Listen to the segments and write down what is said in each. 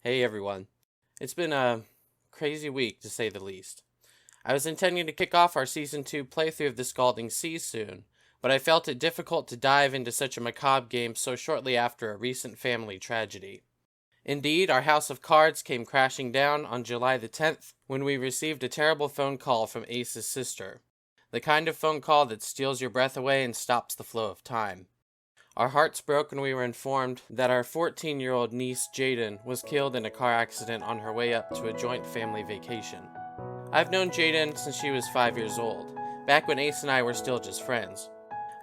Hey everyone. It's been a crazy week to say the least. I was intending to kick off our Season 2 playthrough of the Scalding Sea soon, but I felt it difficult to dive into such a macabre game so shortly after a recent family tragedy. Indeed, our house of cards came crashing down on July the 10th when we received a terrible phone call from Ace's sister. The kind of phone call that steals your breath away and stops the flow of time. Our hearts broke when we were informed that our 14-year-old niece Jaden was killed in a car accident on her way up to a joint family vacation. I've known Jaden since she was 5 years old, back when Ace and I were still just friends.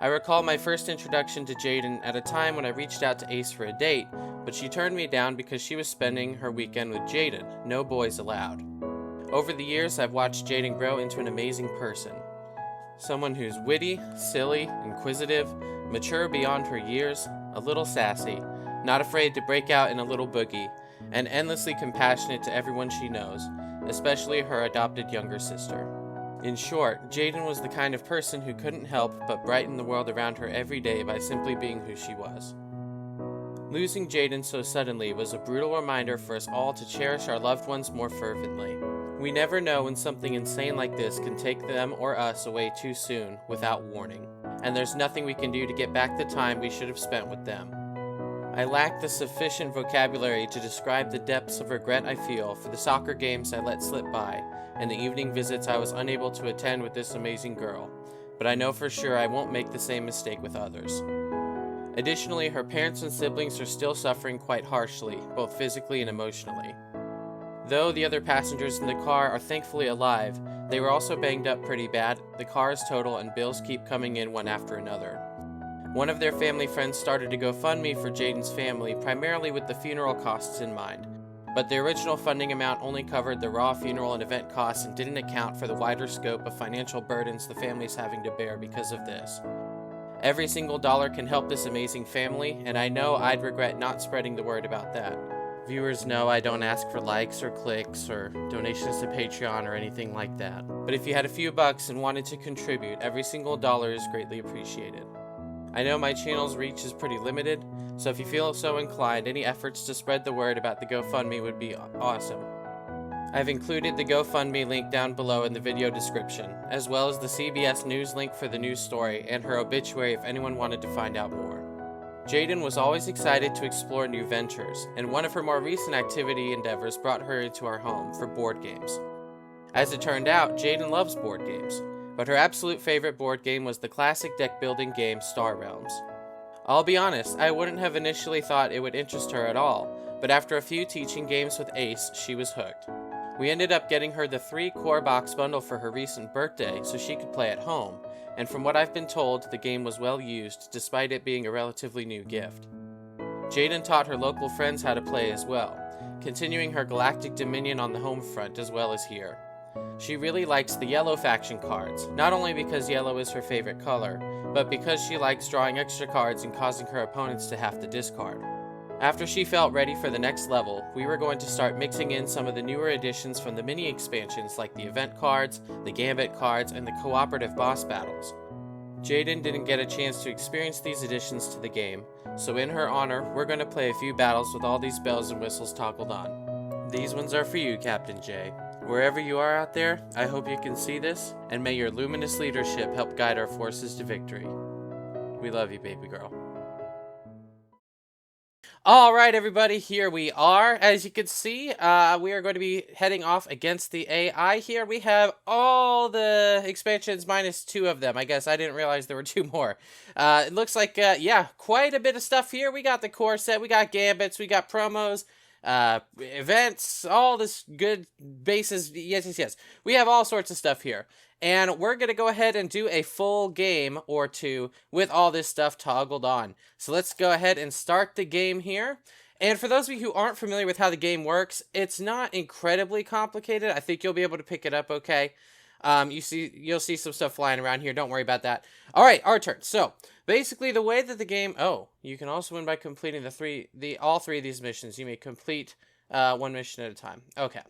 I recall my first introduction to Jaden at a time when I reached out to Ace for a date, but she turned me down because she was spending her weekend with Jaden, no boys allowed. Over the years, I've watched Jaden grow into an amazing person. Someone who's witty, silly, inquisitive, mature beyond her years, a little sassy, not afraid to break out in a little boogie, and endlessly compassionate to everyone she knows, especially her adopted younger sister. In short, Jaden was the kind of person who couldn't help but brighten the world around her every day by simply being who she was. Losing Jaden so suddenly was a brutal reminder for us all to cherish our loved ones more fervently. We never know when something insane like this can take them or us away too soon without warning, and there's nothing we can do to get back the time we should have spent with them. I lack the sufficient vocabulary to describe the depths of regret I feel for the soccer games I let slip by and the evening visits I was unable to attend with this amazing girl, but I know for sure I won't make the same mistake with others. Additionally, her parents and siblings are still suffering quite harshly, both physically and emotionally. Though the other passengers in the car are thankfully alive, they were also banged up pretty bad, the car is total, and bills keep coming in one after another. One of their family friends started a GoFundMe for Jaden's family, primarily with the funeral costs in mind, but the original funding amount only covered the raw funeral and event costs and didn't account for the wider scope of financial burdens the family's having to bear because of this. Every single dollar can help this amazing family, and I know I'd regret not spreading the word about that. Viewers know I don't ask for likes or clicks or donations to Patreon or anything like that. But if you had a few bucks and wanted to contribute, every single dollar is greatly appreciated. I know my channel's reach is pretty limited, so if you feel so inclined, any efforts to spread the word about the GoFundMe would be awesome. I've included the GoFundMe link down below in the video description, as well as the CBS News link for the news story and her obituary if anyone wanted to find out more. Jaden was always excited to explore new ventures, and one of her more recent activity endeavors brought her into our home for board games. As it turned out, Jaden loves board games, but her absolute favorite board game was the classic deck-building game Star Realms. I'll be honest, I wouldn't have initially thought it would interest her at all, but after a few teaching games with Ace, she was hooked. We ended up getting her the 3-core box bundle for her recent birthday so she could play at home, and from what I've been told, the game was well used despite it being a relatively new gift. Jaden taught her local friends how to play as well, continuing her galactic dominion on the home front as well as here. She really likes the yellow faction cards, not only because yellow is her favorite color, but because she likes drawing extra cards and causing her opponents to have to discard. After she felt ready for the next level, we were going to start mixing in some of the newer additions from the mini expansions like the event cards, the gambit cards, and the cooperative boss battles. Jaden didn't get a chance to experience these additions to the game, so in her honor, we're going to play a few battles with all these bells and whistles toggled on. These ones are for you, Captain J. Wherever you are out there, I hope you can see this, and may your luminous leadership help guide our forces to victory. We love you, baby girl. Alright everybody, here we are. As you can see, we are going to be heading off against the AI here. We have all the expansions minus 2 of them. I guess I didn't realize there were 2 more. It looks like, yeah, quite a bit of stuff here. We got the core set, we got gambits, we got promos, events, all this good bases. Yes. We have all sorts of stuff here. And we're going to go ahead and do a full game or 2 with all this stuff toggled on. So let's go ahead and start the game here. And for those of you who aren't familiar with how the game works, it's not incredibly complicated. I think you'll be able to pick it up okay. You'll see some stuff flying around here. Don't worry about that. All right, our turn. So basically the way that the game... Oh, you can also win by completing all 3 of these missions. You may complete 1 mission at a time. Okay.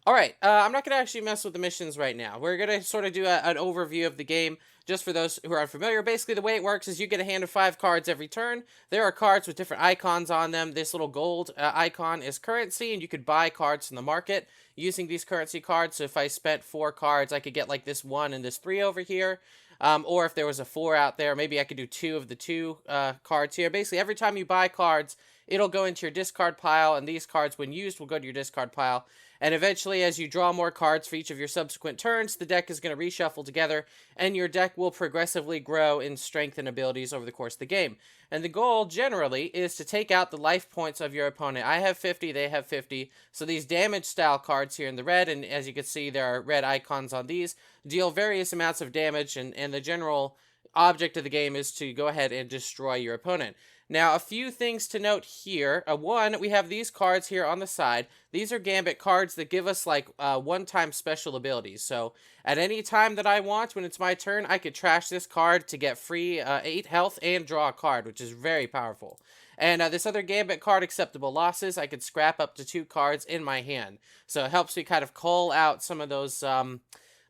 All right, I'm not going to actually mess with the missions right now. We're going to sort of do an overview of the game just for those who are unfamiliar. Basically, the way it works is you get a hand of 5 cards every turn. There are cards with different icons on them. This little gold icon is currency, and you could buy cards from the market using these currency cards. So if I spent 4 cards, I could get like this 1 and this 3 over here. Or if there was a 4 out there, maybe I could do 2 of the 2 cards here. Basically, every time you buy cards, it'll go into your discard pile, and these cards, when used, will go to your discard pile. And eventually, as you draw more cards for each of your subsequent turns, the deck is going to reshuffle together, and your deck will progressively grow in strength and abilities over the course of the game. And the goal, generally, is to take out the life points of your opponent. I have 50, they have 50. So these damage-style cards here in the red, and as you can see, there are red icons on these, deal various amounts of damage, and the general object of the game is to go ahead and destroy your opponent. Now, a few things to note here. One, we have these cards here on the side. These are Gambit cards that give us, like, one-time special abilities. So, at any time that I want, when it's my turn, I could trash this card to get free 8 health and draw a card, which is very powerful. And this other Gambit card, Acceptable Losses, I could scrap up to 2 cards in my hand. So, it helps me kind of cull out some of those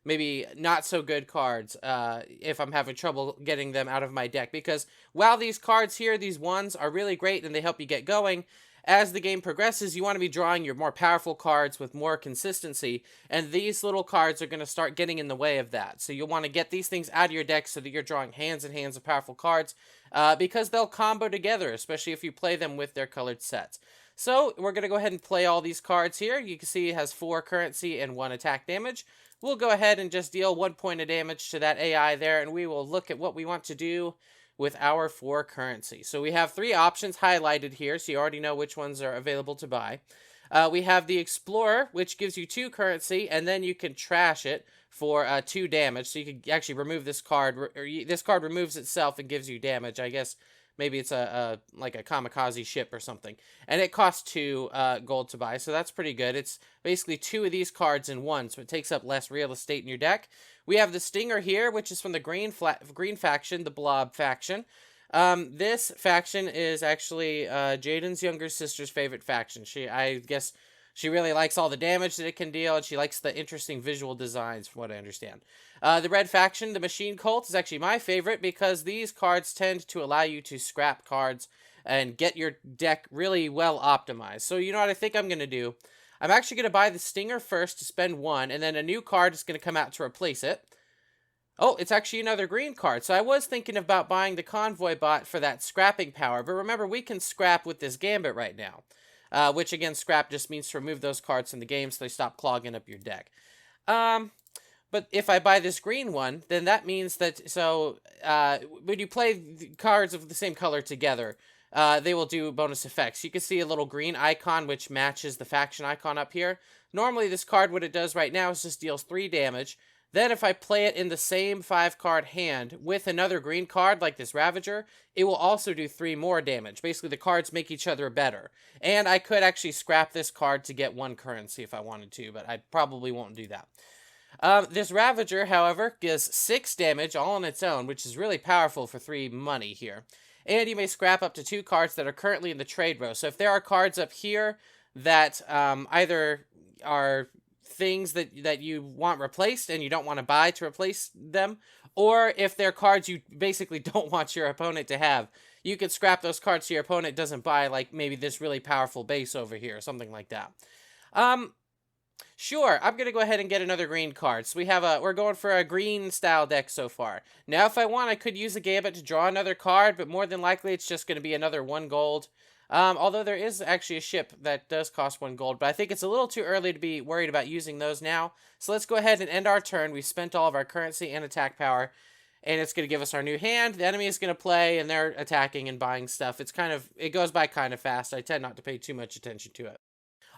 maybe not so good cards if I'm having trouble getting them out of my deck. Because while these cards here, these ones, are really great and they help you get going, as the game progresses, you want to be drawing your more powerful cards with more consistency, and these little cards are going to start getting in the way of that. So you'll want to get these things out of your deck so that you're drawing hands and hands of powerful cards, because they'll combo together, especially if you play them with their colored sets. So we're going to go ahead and play all these cards here. You can see it has 4 currency and 1 attack damage. We'll go ahead and just deal 1 point of damage to that AI there, and we will look at what we want to do with our 4 currency. So we have 3 options highlighted here, so you already know which ones are available to buy. We have the Explorer, which gives you 2 currency, and then you can trash it for 2 damage. So you can actually remove this card, or this card removes itself and gives you damage. I guess maybe it's like a kamikaze ship or something. And it costs 2 gold to buy, so that's pretty good. It's basically 2 of these cards in one, so it takes up less real estate in your deck. We have the Stinger here, which is from the green faction, the Blob faction. This faction is actually Jaden's younger sister's favorite faction. I guess she really likes all the damage that it can deal, and she likes the interesting visual designs, from what I understand. The red faction, the Machine Cult, is actually my favorite because these cards tend to allow you to scrap cards and get your deck really well optimized. So you know what I think I'm going to do? I'm actually going to buy the Stinger first to spend 1, and then a new card is going to come out to replace it. Oh, it's actually another green card. So I was thinking about buying the Convoy bot for that scrapping power. But remember, we can scrap with this Gambit right now. Which, again, scrap just means to remove those cards from the game so they stop clogging up your deck. But if I buy this green one, then that means that, so, when you play the cards of the same color together, they will do bonus effects. You can see a little green icon which matches the faction icon up here. Normally this card, what it does right now is just deals 3 damage. Then if I play it in the same 5-card hand with another green card like this Ravager, it will also do 3 more damage. Basically the cards make each other better. And I could actually scrap this card to get 1 currency if I wanted to, but I probably won't do that. This Ravager, however, gives 6 damage all on its own, which is really powerful for 3 money here. And you may scrap up to 2 cards that are currently in the trade row. So if there are cards up here that either are things that you want replaced and you don't want to buy to replace them, or if they're cards you basically don't want your opponent to have, you could scrap those cards so your opponent doesn't buy, like maybe this really powerful base over here or something like that. Sure, I'm gonna go ahead and get another green card. So we're going for a green style deck so far. Now if I want, I could use a Gambit to draw another card, but more than likely it's just gonna be another 1 gold. Although there is actually a ship that does cost 1 gold, but I think it's a little too early to be worried about using those now. So let's go ahead and end our turn. We've spent all of our currency and attack power, and it's going to give us our new hand. The enemy is going to play, and they're attacking and buying stuff. It goes by kind of fast. I tend not to pay too much attention to it.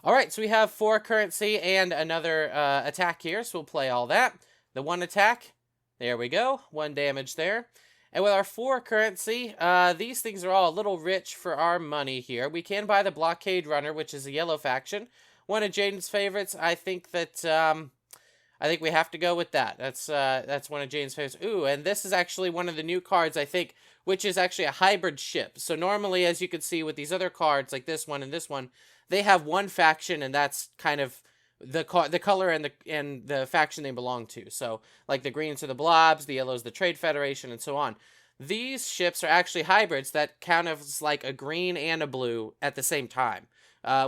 All right, so we have 4 currency and another attack here, so we'll play all that. The 1 attack, there we go, 1 damage there. And with our 4 currency, these things are all a little rich for our money here. We can buy the Blockade Runner, which is a yellow faction. One of Jaden's favorites. I think we have to go with that. That's one of Jaden's favorites. Ooh, and this is actually one of the new cards, I think, which is actually a hybrid ship. So normally, as you can see with these other cards, like this one and this one, they have 1 faction, and that's kind of the color and the faction they belong to. So like the greens are the blobs, the yellows the Trade Federation, and so on. These ships are actually hybrids that count as like a green and a blue at the same time,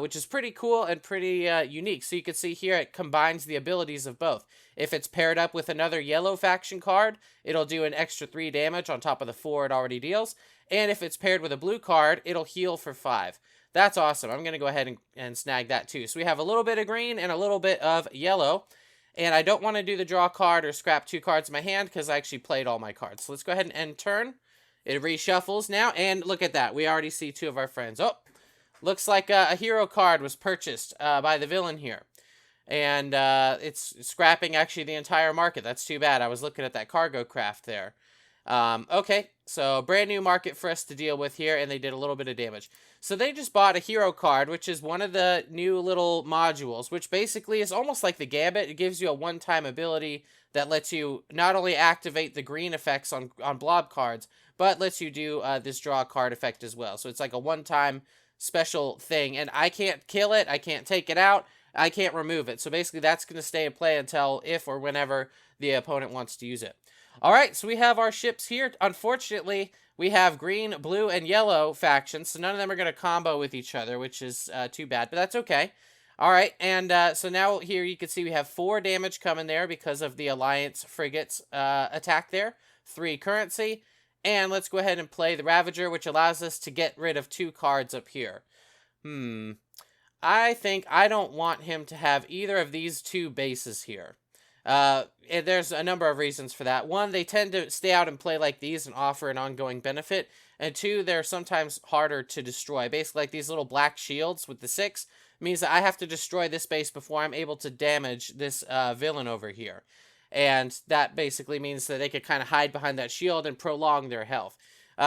which is pretty cool and pretty unique. So you can see here it combines the abilities of both. If it's paired up with another yellow faction card, it'll do an extra 3 damage on top of the 4 it already deals. And if it's paired with a blue card, it'll heal for 5. That's awesome. I'm going to go ahead and snag that too. So we have a little bit of green and a little bit of yellow. And I don't want to do the draw card or scrap 2 cards in my hand because I actually played all my cards. So let's go ahead and end turn. It reshuffles now. And look at that. We already see 2 of our friends. Oh, looks like a hero card was purchased by the villain here. And it's scrapping actually the entire market. That's too bad. I was looking at that cargo craft there. Okay, so brand new market for us to deal with here, and they did a little bit of damage. So they just bought a hero card, which is one of the new little modules, which basically is almost like the Gambit. It gives you a one-time ability that lets you not only activate the green effects on blob cards, but lets you do this draw card effect as well. So it's like a one-time special thing, and I can't kill it, I can't take it out, I can't remove it. So basically that's going to stay in play until if or whenever the opponent wants to use it. Alright, so we have our ships here. Unfortunately, we have green, blue, and yellow factions, so none of them are going to combo with each other, which is too bad, but that's okay. Alright, and so now here you can see we have 4 damage coming there because of the Alliance frigates attack there. 3 currency, and let's go ahead and play the Ravager, which allows us to get rid of 2 cards up here. I think I don't want him to have either of these 2 bases here. There's a number of reasons for that. 1, they tend to stay out and play like these and offer an ongoing benefit. And 2, they're sometimes harder to destroy. Basically, like these little black shields with the 6 means that I have to destroy this base before I'm able to damage this villain over here. And that basically means that they could kind of hide behind that shield and prolong their health.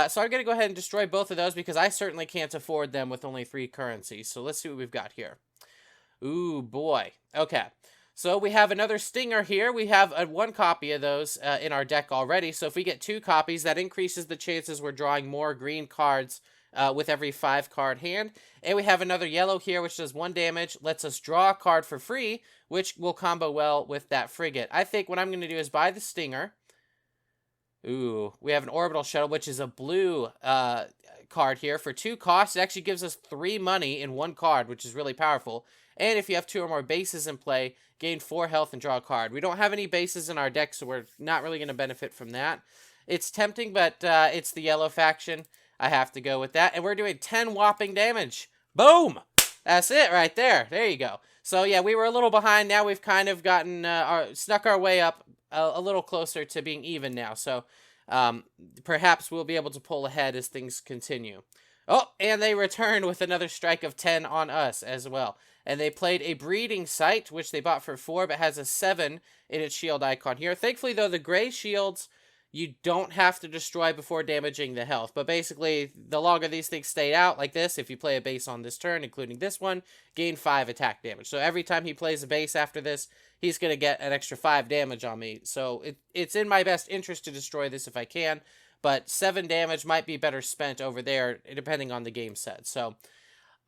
So I'm going to go ahead and destroy both of those because I certainly can't afford them with only 3 currencies. So let's see what we've got here. Ooh, boy. Okay. So we have another Stinger here. We have 1 copy of those in our deck already. So if we get 2 copies, that increases the chances we're drawing more green cards with every 5-card hand. And we have another yellow here, which does 1 damage, lets us draw a card for free, which will combo well with that frigate. I think what I'm going to do is buy the Stinger. Ooh, we have an Orbital Shuttle, which is a blue card here. For 2 costs, it actually gives us 3 money in 1 card, which is really powerful. And if you have 2 or more bases in play, gain 4 health and draw a card. We don't have any bases in our deck, so we're not really going to benefit from that. It's tempting, but it's the yellow faction. I have to go with that. And we're doing 10 whopping damage. Boom! That's it right there. There you go. So yeah, we were a little behind. Now we've kind of gotten snuck our way up a little closer to being even now. So perhaps we'll be able to pull ahead as things continue. Oh, and they returned with another strike of 10 on us as well. And they played a breeding site, which they bought for 4, but has a 7 in its shield icon here. Thankfully, though, the gray shields you don't have to destroy before damaging the health. But basically, the longer these things stay out like this, if you play a base on this turn, including this one, gain 5 attack damage. So every time he plays a base after this, he's going to get an extra 5 damage on me. So it's in my best interest to destroy this if I can. But 7 damage might be better spent over there, depending on the game set. So,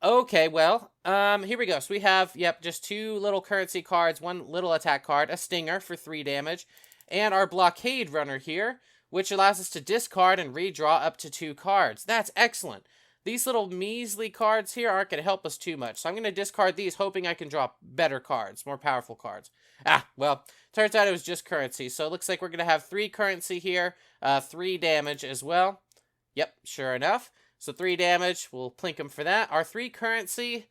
okay, well, here we go. So we have, yep, just 2 little currency cards, 1 little attack card, a Stinger for 3 damage, and our Blockade Runner here, which allows us to discard and redraw up to 2 cards. That's excellent. These little measly cards here aren't going to help us too much, so I'm going to discard these, hoping I can draw better cards, more powerful cards. Well, turns out it was just currency, so it looks like we're going to have 3 currency here, 3 damage as well. Yep, sure enough. So 3 damage, we'll plink them for that. Our 3 currency,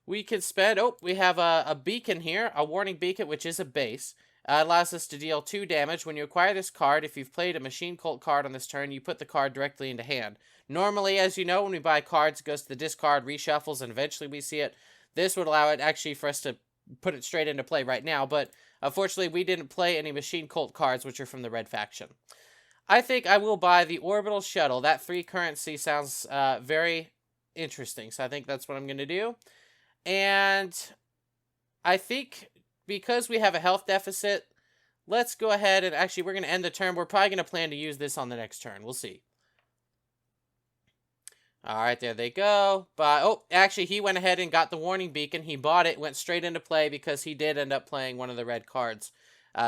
we can spend, oh, we have a beacon here, a warning beacon, which is a base. Allows us to deal 2 damage. When you acquire this card, if you've played a Machine Cult card on this turn, you put the card directly into hand. Normally, as you know, when we buy cards, it goes to the discard, reshuffles, and eventually we see it. This would allow it actually for us to put it straight into play right now, but unfortunately, we didn't play any Machine Cult cards, which are from the red faction. I think I will buy the Orbital Shuttle. That 3 currency sounds very interesting, so I think that's what I'm going to do. And I think because we have a health deficit, let's go ahead and actually we're going to end the turn. We're probably going to plan to use this on the next turn. We'll see. All right, there they go. But oh, actually, he went ahead and got the warning beacon. He bought it, went straight into play because he did end up playing one of the red cards.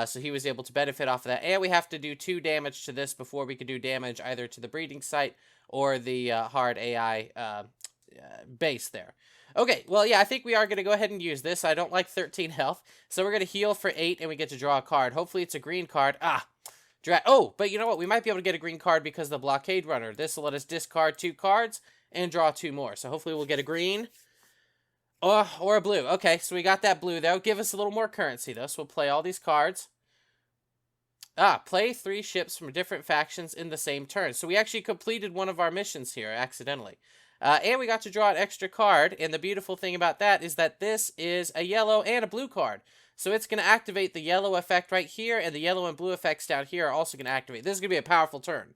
So he was able to benefit off of that. And we have to do 2 damage to this before we could do damage either to the breeding site or the hard AI base there. Okay, well, yeah, I think we are going to go ahead and use this. I don't like 13 health, so we're going to heal for 8, and we get to draw a card. Hopefully it's a green card. Oh, but you know what? We might be able to get a green card because of the blockade runner. This will let us discard 2 cards and draw 2 more. So hopefully we'll get a green or a blue. Okay, so we got that blue. That'll give us a little more currency, though. So we'll play all these cards. Play 3 ships from different factions in the same turn. So we actually completed one of our missions here accidentally. And we got to draw an extra card. And the beautiful thing about that is that this is a yellow and a blue card. So it's going to activate the yellow effect right here, and the yellow and blue effects down here are also going to activate. This is going to be a powerful turn.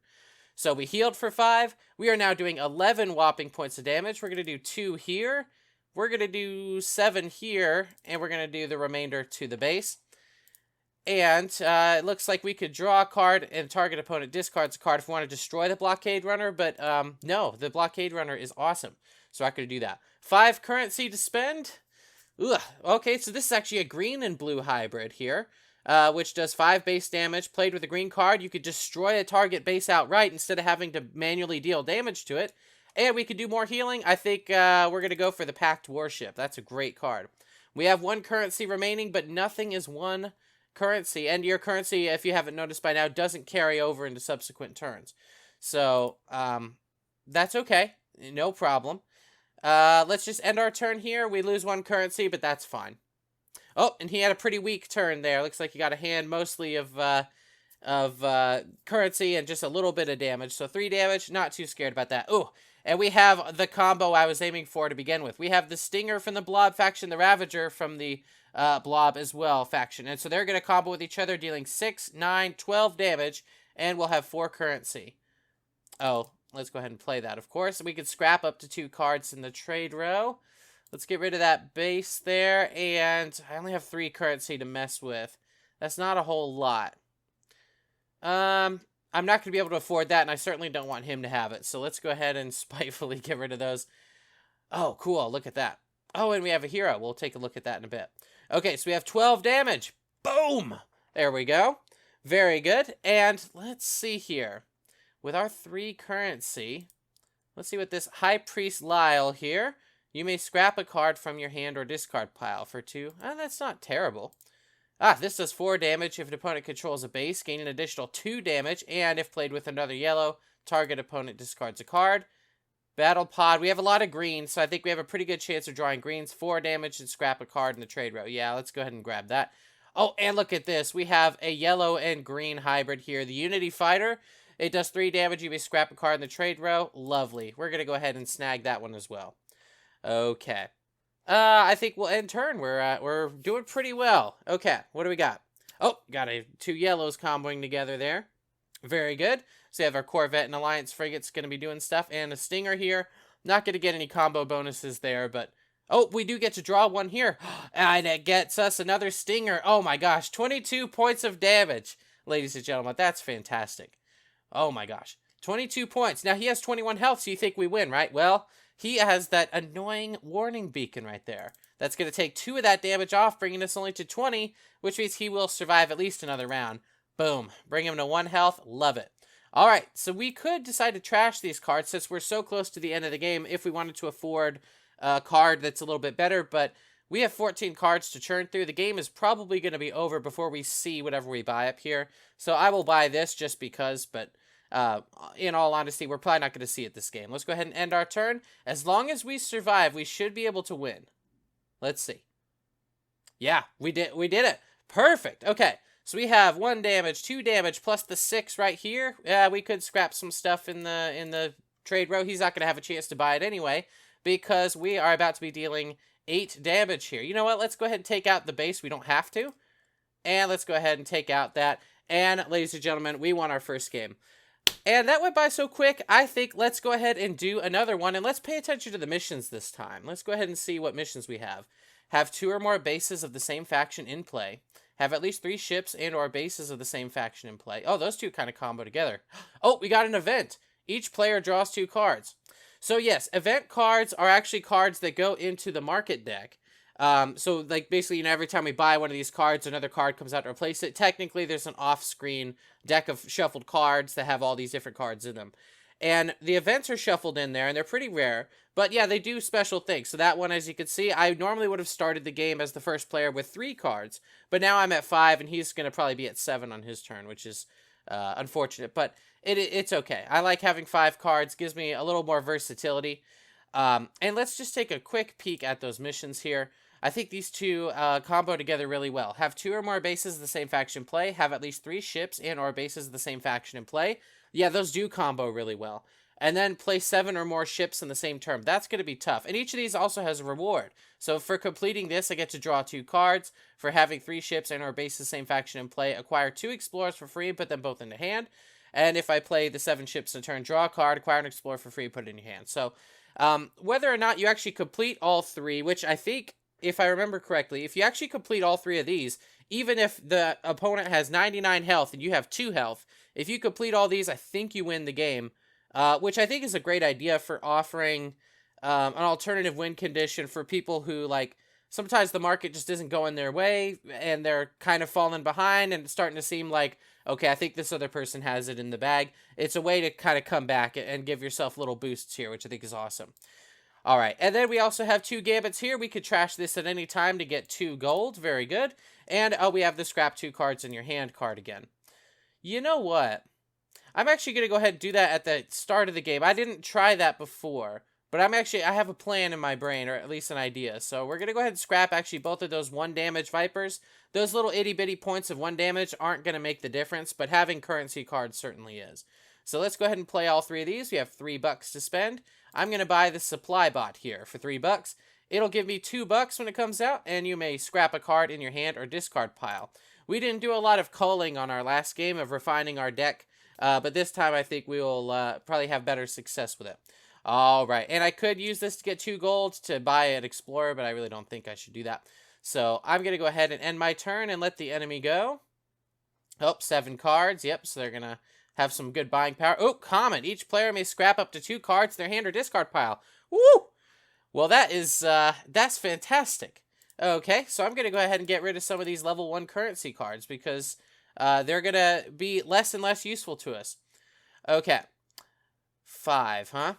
So we healed for 5. We are now doing 11 whopping points of damage. We're going to do 2 here. We're going to do 7 here, and we're going to do the remainder to the base. And it looks like we could draw a card and target opponent discards a card if we want to destroy the blockade runner. But no, the blockade runner is awesome. So I'm not going to do that. 5 currency to spend. Ugh. Okay, so this is actually a green and blue hybrid here, which does 5 base damage. Played with a green card, you could destroy a target base outright instead of having to manually deal damage to it. And we could do more healing. I think we're going to go for the Pact Warship. That's a great card. We have 1 currency remaining, but nothing is 1 currency. And your currency, if you haven't noticed by now, doesn't carry over into subsequent turns. So, that's okay. No problem. Let's just end our turn here. We lose 1 currency, but that's fine. Oh, and he had a pretty weak turn there. Looks like he got a hand mostly of currency and just a little bit of damage. So 3 damage, not too scared about that. Oh, and we have the combo I was aiming for to begin with. We have the Stinger from the Blob faction, the Ravager from the Blob as well faction. And so they're going to combo with each other, dealing 6, 9, 12 damage, and we'll have 4 currency. Oh, let's go ahead and play that, of course. We could scrap up to 2 cards in the trade row. Let's get rid of that base there, and I only have 3 currency to mess with. That's not a whole lot. I'm not going to be able to afford that, and I certainly don't want him to have it. So let's go ahead and spitefully get rid of those. Oh, cool. Look at that. Oh, and we have a hero. We'll take a look at that in a bit. Okay, so we have 12 damage. Boom! There we go. Very good. And let's see here. With our 3 currency, let's see what this High Priest Lyle here. You may scrap a card from your hand or discard pile for 2. That's not terrible. This does 4 damage if an opponent controls a base, gain an additional 2 damage, and if played with another yellow, target opponent discards a card. Battle Pod, we have a lot of greens, so I think we have a pretty good chance of drawing greens. 4 damage and scrap a card in the trade row. Yeah, let's go ahead and grab that. Oh, and look at this. We have a yellow and green hybrid here. The Unity Fighter, it does 3 damage. You may scrap a card in the trade row. Lovely. We're going to go ahead and snag that one as well. Okay. I think we'll end turn. We're doing pretty well. Okay, what do we got? Oh, got 2 yellows comboing together there. Very good. So we have our Corvette and Alliance frigates going to be doing stuff, and a Stinger here. Not going to get any combo bonuses there, but oh, we do get to draw 1 here, and it gets us another Stinger. Oh my gosh, 22 points of damage, ladies and gentlemen. That's fantastic. Oh my gosh, 22 points. Now he has 21 health, so you think we win, right? Well, he has that annoying warning beacon right there. That's going to take 2 of that damage off, bringing us only to 20, which means he will survive at least another round. Boom. Bring him to 1 health. Love it. All right, so we could decide to trash these cards since we're so close to the end of the game if we wanted to afford a card that's a little bit better, but we have 14 cards to churn through. The game is probably going to be over before we see whatever we buy up here, so I will buy this just because, but in all honesty, we're probably not going to see it this game. Let's go ahead and end our turn. As long as we survive, we should be able to win. Let's see. Yeah, we did it. Perfect. Okay. So we have 1 damage, 2 damage, plus the 6 right here. We could scrap some stuff in the trade row. He's not going to have a chance to buy it anyway, because we are about to be dealing 8 damage here. You know what? Let's go ahead and take out the base. We don't have to. And let's go ahead and take out that. And ladies and gentlemen, we won our first game. And that went by so quick, I think let's go ahead and do another one. And let's pay attention to the missions this time. Let's go ahead and see what missions we have. Have 2 or more bases of the same faction in play. Have at least 3 ships and or bases of the same faction in play. Oh, those 2 kind of combo together. Oh, we got an event. Each player draws 2 cards. So yes, event cards are actually cards that go into the market deck. So like basically, every time we buy one of these cards, another card comes out to replace it. Technically, there's an off-screen deck of shuffled cards that have all these different cards in them. And the events are shuffled in there, and they're pretty rare. But yeah, they do special things. So that one, as you can see, I normally would have started the game as the first player with 3 cards. But now I'm at 5, and he's going to probably be at 7 on his turn, which is unfortunate. But it's okay. I like having 5 cards. Gives me a little more versatility. And let's just take a quick peek at those missions here. I think these two combo together really well. Have 2 or more bases of the same faction in play. Have at least 3 ships and or bases of the same faction in play. Yeah, those do combo really well. And then play 7 or more ships in the same turn. That's going to be tough. And each of these also has a reward. So for completing this, I get to draw 2 cards. For having 3 ships and or bases of the same faction in play, acquire 2 explorers for free and put them both into hand. And if I play the 7 ships in a turn, draw a card, acquire an explorer for free, put it in your hand. So whether or not you actually complete all 3, which I think, if I remember correctly, if you actually complete all 3 of these, even if the opponent has 99 health and you have 2 health, if you complete all these, I think you win the game, which I think is a great idea for offering an alternative win condition for people who, like, sometimes the market just isn't going their way and they're kind of falling behind and it's starting to seem like, okay, I think this other person has it in the bag. It's a way to kind of come back and give yourself little boosts here, which I think is awesome. All right, and then we also have 2 gambits here. We could trash this at any time to get 2 gold. Very good. And we have the scrap 2 cards in your hand card again. You know what? I'm actually going to go ahead and do that at the start of the game. I didn't try that before, but I have a plan in my brain, or at least an idea. So we're going to go ahead and scrap actually both of those 1 damage Vipers. Those little itty-bitty points of 1 damage aren't going to make the difference, but having currency cards certainly is. So let's go ahead and play all 3 of these. We have $3 to spend. I'm going to buy the supply bot here for $3. It'll give me $2 when it comes out, and you may scrap a card in your hand or discard pile. We didn't do a lot of culling on our last game of refining our deck, but this time I think we will probably have better success with it. All right, and I could use this to get 2 gold to buy an explorer, but I really don't think I should do that. So I'm going to go ahead and end my turn and let the enemy go. Oh, 7 cards. Yep, so they're going to have some good buying power. Oh, common. Each player may scrap up to 2 cards in their hand or discard pile. Woo! Well, that's fantastic. Okay, so I'm going to go ahead and get rid of some of these level 1 currency cards because they're going to be less and less useful to us. Okay. 5, huh?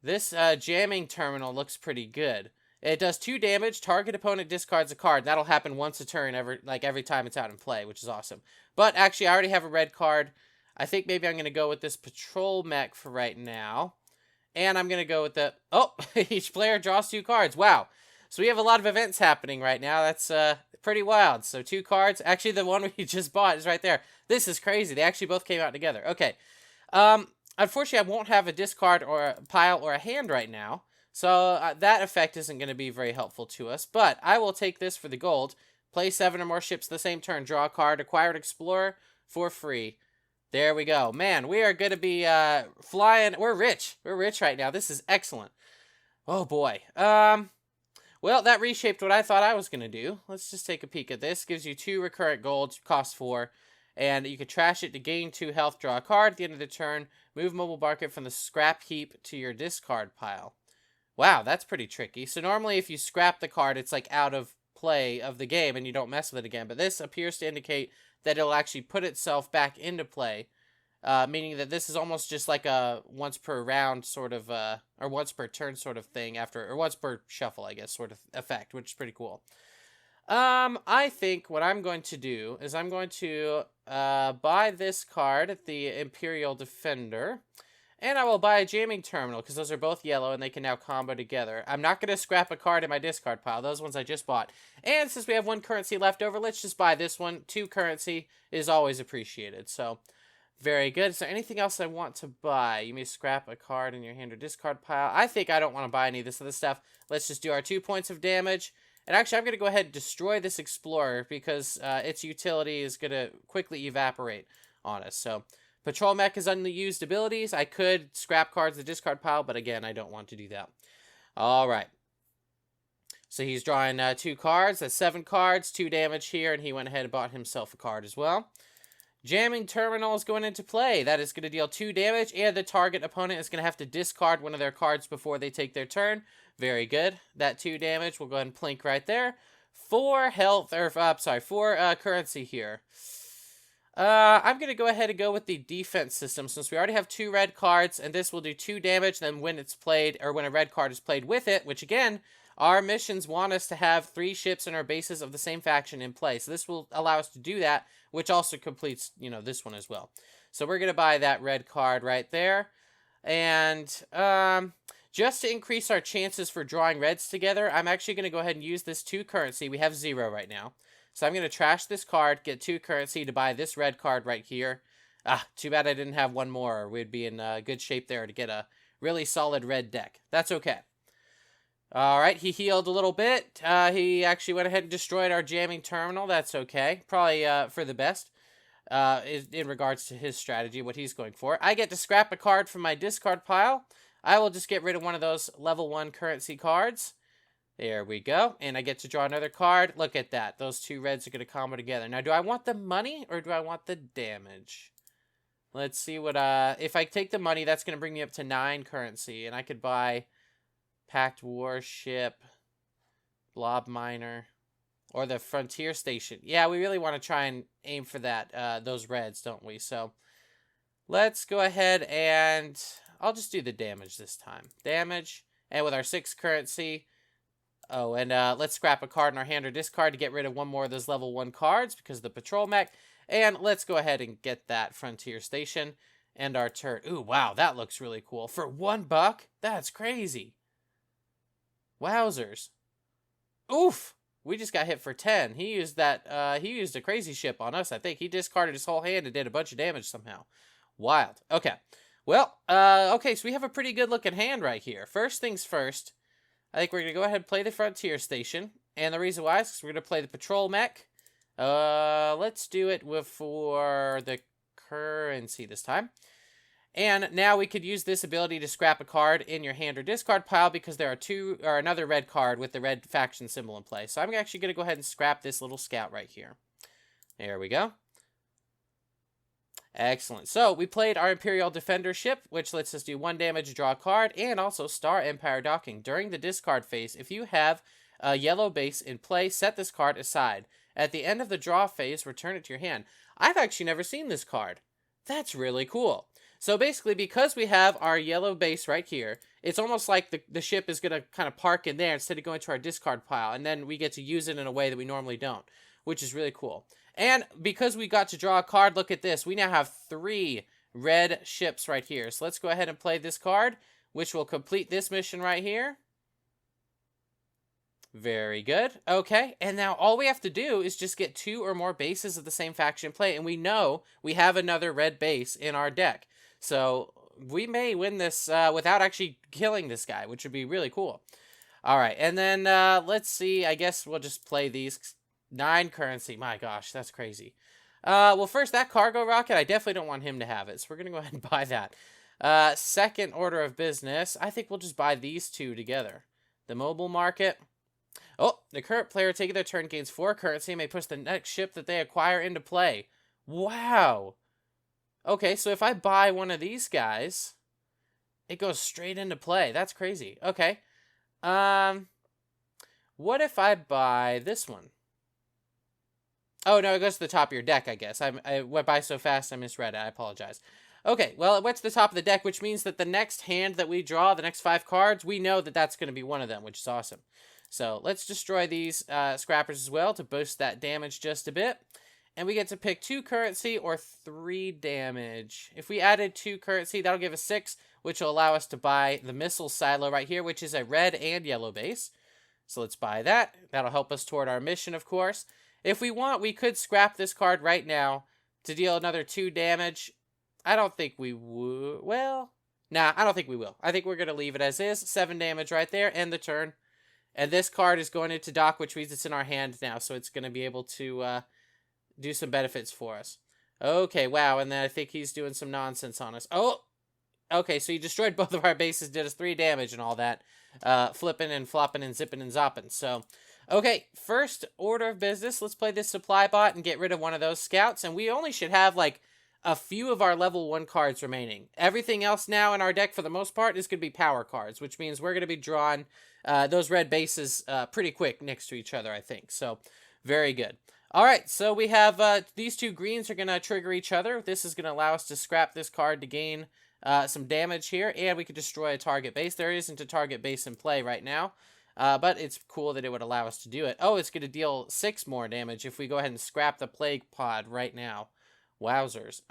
This jamming terminal looks pretty good. It does 2 damage. Target opponent discards a card. That'll happen once a turn every time it's out in play, which is awesome. But actually, I already have a red card. I think maybe I'm going to go with this patrol mech for right now. And I'm going to go with the... Oh, each player draws 2 cards. Wow. So we have a lot of events happening right now. That's pretty wild. So 2 cards. Actually, the one we just bought is right there. This is crazy. They actually both came out together. Okay. Unfortunately, I won't have a discard or a pile or a hand right now. So that effect isn't going to be very helpful to us. But I will take this for the gold. Play 7 or more ships the same turn. Draw a card. Acquire an explorer for free. There we go. Man, we are going to be flying. We're rich. We're rich right now. This is excellent. Oh, boy. Well, that reshaped what I thought I was going to do. Let's just take a peek at this. Gives you 2 recurrent gold, cost 4. And you can trash it to gain 2 health, draw a card at the end of the turn. Move mobile market from the scrap heap to your discard pile. Wow, that's pretty tricky. So normally if you scrap the card, it's like out of play of the game and you don't mess with it again. But this appears to indicate that it'll actually put itself back into play. Meaning that this is almost just like a once per round sort of, or once per turn sort of thing or once per shuffle, I guess, sort of effect, which is pretty cool. I think what I'm going to do is I'm going to buy this card at the Imperial Defender, and I will buy a jamming terminal because those are both yellow and they can now combo together. I'm not going to scrap a card in my discard pile. Those ones I just bought. And since we have 1 currency left over, let's just buy this one. 2 currency is always appreciated. So, very good. Is there anything else I want to buy? You may scrap a card in your hand or discard pile. I think I don't want to buy any of this other stuff. Let's just do our 2 points of damage. And actually, I'm going to go ahead and destroy this Explorer because its utility is going to quickly evaporate on us. So, Patrol Mech is unused abilities. I could scrap cards in the discard pile, but again, I don't want to do that. All right. So he's drawing 2 cards. That's 7 cards, 2 damage here, and he went ahead and bought himself a card as well. Jamming Terminal is going into play. That is going to deal 2 damage, and the target opponent is going to have to discard one of their cards before they take their turn. Very good. That 2 damage, we'll go ahead and plink right there. 4 health, or, 4 currency here. I'm going to go ahead and go with the defense system, since we already have 2 red cards, and this will do 2 damage, then when it's played, or when a red card is played with it, which again, our missions want us to have 3 ships and our bases of the same faction in play. So this will allow us to do that, which also completes, this one as well. So we're going to buy that red card right there. And just to increase our chances for drawing reds together, I'm actually going to go ahead and use this 2 currency. We have 0 right now. So I'm going to trash this card, get 2 currency to buy this red card right here. Too bad I didn't have one more, or we'd be in good shape there to get a really solid red deck. That's okay. Alright, he healed a little bit. He actually went ahead and destroyed our jamming terminal. That's okay. Probably for the best in regards to his strategy, what he's going for. I get to scrap a card from my discard pile. I will just get rid of one of those level 1 currency cards. There we go. And I get to draw another card. Look at that. Those 2 reds are going to combo together. Now, do I want the money or do I want the damage? Let's see what... if I take the money, that's going to bring me up to 9 currency. And I could buy Packed Warship, Blob Miner, or the Frontier Station. Yeah, we really want to try and aim for that, those reds, don't we? So, let's go ahead and... I'll just do the damage this time. Damage. And with our 6 currency... Oh, and let's scrap a card in our hand or discard to get rid of one more of those level 1 cards because of the patrol mech. And let's go ahead and get that Frontier Station and our turn. Ooh, wow, that looks really cool. For $1? That's crazy. Wowzers. Oof! We just got hit for 10. He used that, he used a crazy ship on us, I think. He discarded his whole hand and did a bunch of damage somehow. Wild. Okay. Well, okay, so we have a pretty good looking hand right here. First things first, I think we're going to go ahead and play the Frontier Station. And the reason why is because we're going to play the Patrol Mech. Let's do it for the currency this time. And now we could use this ability to scrap a card in your hand or discard pile because there are another red card with the red faction symbol in play. So I'm actually going to go ahead and scrap this little scout right here. There we go. Excellent. So, we played our Imperial Defender ship, which lets us do 1 damage to draw a card, and also Star Empire docking. During the discard phase, if you have a yellow base in play, set this card aside. At the end of the draw phase, return it to your hand. I've actually never seen this card. That's really cool. So, basically, because we have our yellow base right here, it's almost like the ship is going to kind of park in there instead of going to our discard pile, and then we get to use it in a way that we normally don't, which is really cool. And because we got to draw a card, look at this. We now have 3 red ships right here. So let's go ahead and play this card, which will complete this mission right here. Very good. Okay, and now all we have to do is just get 2 or more bases of the same faction in play, and we know we have another red base in our deck. So we may win this without actually killing this guy, which would be really cool. All right, and then let's see. I guess we'll just play these. 9 currency. My gosh, that's crazy. Well, first, that cargo rocket, I definitely don't want him to have it, so we're going to go ahead and buy that. Second order of business, I think we'll just buy these 2 together. The mobile market. Oh, the current player taking their turn gains 4 currency and may push the next ship that they acquire into play. Wow. Okay, so if I buy one of these guys, it goes straight into play. That's crazy. Okay. What if I buy this one? Oh, no, it goes to the top of your deck, I guess. I went by so fast I misread it. I apologize. Okay, well, it went to the top of the deck, which means that the next hand that we draw, the next 5 cards, we know that that's going to be one of them, which is awesome. So, let's destroy these scrappers as well to boost that damage just a bit. And we get to pick 2 currency or 3 damage. If we added 2 currency, that'll give us 6, which will allow us to buy the missile silo right here, which is a red and yellow base. So, let's buy that. That'll help us toward our mission, of course. If we want, we could scrap this card right now to deal another 2 damage. I don't think we would. Well, nah, I don't think we will. I think we're going to leave it as is. 7 damage right there, end the turn. And this card is going into dock, which means it's in our hand now, so it's going to be able to do some benefits for us. Okay, wow, and then I think he's doing some nonsense on us. Oh, okay, so he destroyed both of our bases, did us 3 damage and all that. Flipping and flopping and zipping and zopping. So, Okay, first order of business, let's play this supply bot and get rid of one of those scouts. And we only should have like a few of our level 1 cards remaining. Everything else now in our deck, for the most part, is going to be power cards, which means we're going to be drawing those red bases pretty quick next to each other, I think. So, very good. All right, so we have these two greens are going to trigger each other. This is going to allow us to scrap this card to gain some damage here, and we could destroy a target base. There isn't a target base in play right now. But it's cool that it would allow us to do it. Oh, it's going to deal 6 more damage if we go ahead and scrap the Plague Pod right now. Wowzers.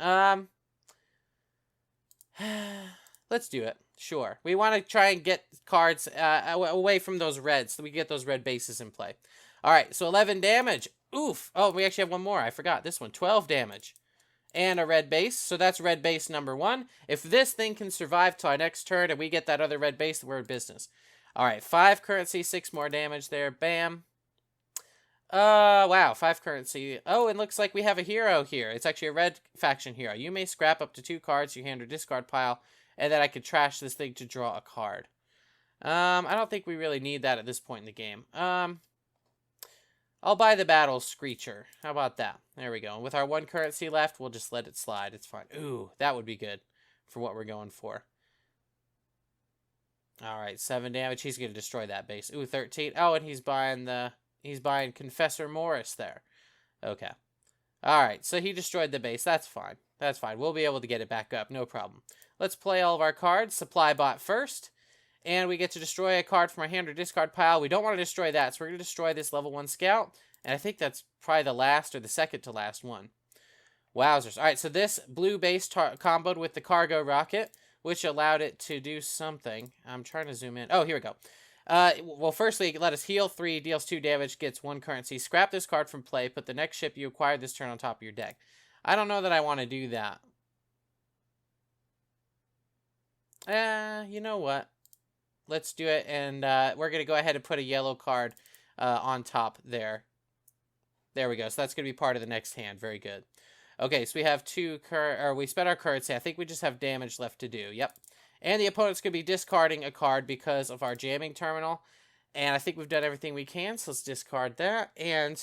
Let's do it. Sure. We want to try and get cards away from those reds so we get those red bases in play. All right, so 11 damage. Oof. Oh, we actually have one more. I forgot this one. 12 damage. And a red base. So that's red base number 1. If this thing can survive till our next turn and we get that other red base, we're in business. All right, 5 currency, 6 more damage there. Bam. Wow, 5 currency. Oh, it looks like we have a hero here. It's actually a red faction hero. You may scrap up to 2 cards to your hand or discard pile, and then I could trash this thing to draw a card. I don't think we really need that at this point in the game. I'll buy the Battle Screecher. How about that? There we go. And with our 1 currency left, we'll just let it slide. It's fine. Ooh, that would be good for what we're going for. All right, 7 damage. He's going to destroy that base. Ooh, 13. Oh, and he's buying Confessor Morris there. Okay. All right, so he destroyed the base. That's fine. That's fine. We'll be able to get it back up. No problem. Let's play all of our cards. Supply bot first. And we get to destroy a card from our hand or discard pile. We don't want to destroy that, so we're going to destroy this level 1 scout. And I think that's probably the last or the second to last one. Wowzers. All right, so this blue base comboed with the cargo rocket, which allowed it to do something. I'm trying to zoom in. Oh, here we go. Well, firstly, let us heal 3, deals 2 damage, gets 1 currency. Scrap this card from play. Put the next ship you acquired this turn on top of your deck. I don't know that I want to do that. You know what? Let's do it, and we're going to go ahead and put a yellow card on top there. There we go. So that's going to be part of the next hand. Very good. Okay, so we have 2 we spent our currency. I think we just have damage left to do. Yep. And the opponent's going to be discarding a card because of our jamming terminal. And I think we've done everything we can, so let's discard that. And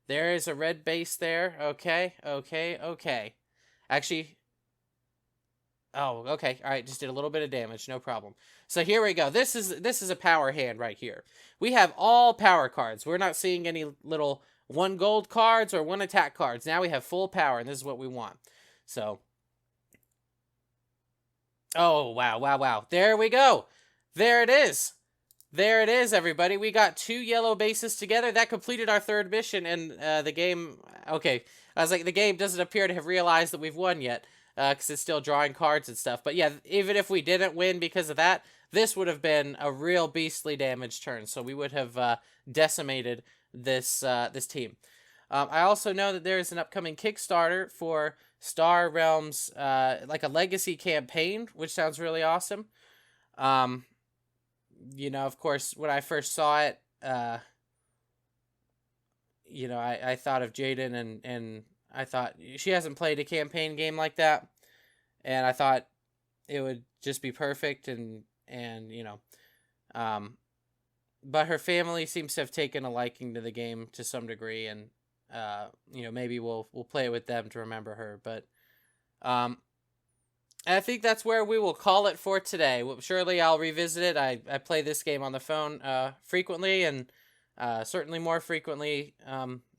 there is a red base there. Okay, okay, okay. Actually, oh, okay. All right, just did a little bit of damage. No problem. So here we go. This is a power hand right here. We have all power cards. We're not seeing any little 1 gold cards or 1 attack cards. Now we have full power, and this is what we want. So, oh, wow, wow, wow. There we go. There it is. There it is, everybody. We got 2 yellow bases together. That completed our 3rd mission, and the game... Okay, I was like, the game doesn't appear to have realized that we've won yet, because it's still drawing cards and stuff. But yeah, even if we didn't win because of that, this would have been a real beastly damage turn. So we would have decimated this team. I also know that there is an upcoming Kickstarter for Star Realms, like a legacy campaign, which sounds really awesome. You know, of course, when I first saw it, you know, I thought of Jaden, and I thought she hasn't played a campaign game like that, and I thought it would just be perfect, and you know, but her family seems to have taken a liking to the game to some degree, and you know, maybe we'll play it with them to remember her, but I think that's where we will call it for today. Surely I'll revisit it. I play this game on the phone frequently, and certainly more frequently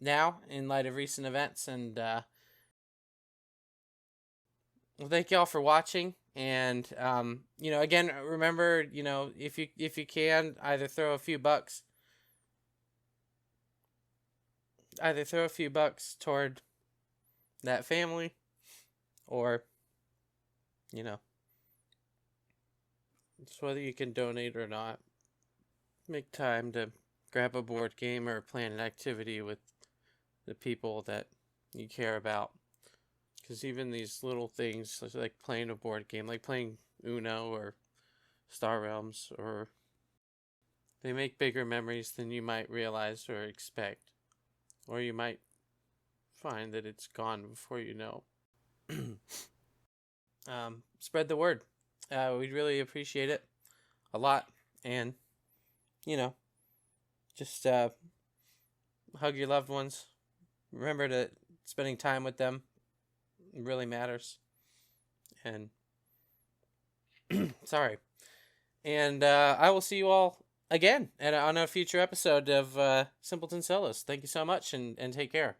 now in light of recent events. And well, thank y'all for watching. And you know, again, remember, you know, if you can, either throw a few bucks toward that family, or you know, it's whether you can donate or not. Make time to grab a board game or plan an activity with the people that you care about. Because even these little things, like playing a board game, like playing Uno or Star Realms, or they make bigger memories than you might realize or expect. Or you might find that it's gone before you know. Spread the word. We'd really appreciate it a lot. And, you know, just hug your loved ones. Remember that spending time with them really matters. And sorry. And I will see you all again on a future episode of Simpleton Solos. Thank you so much, and take care.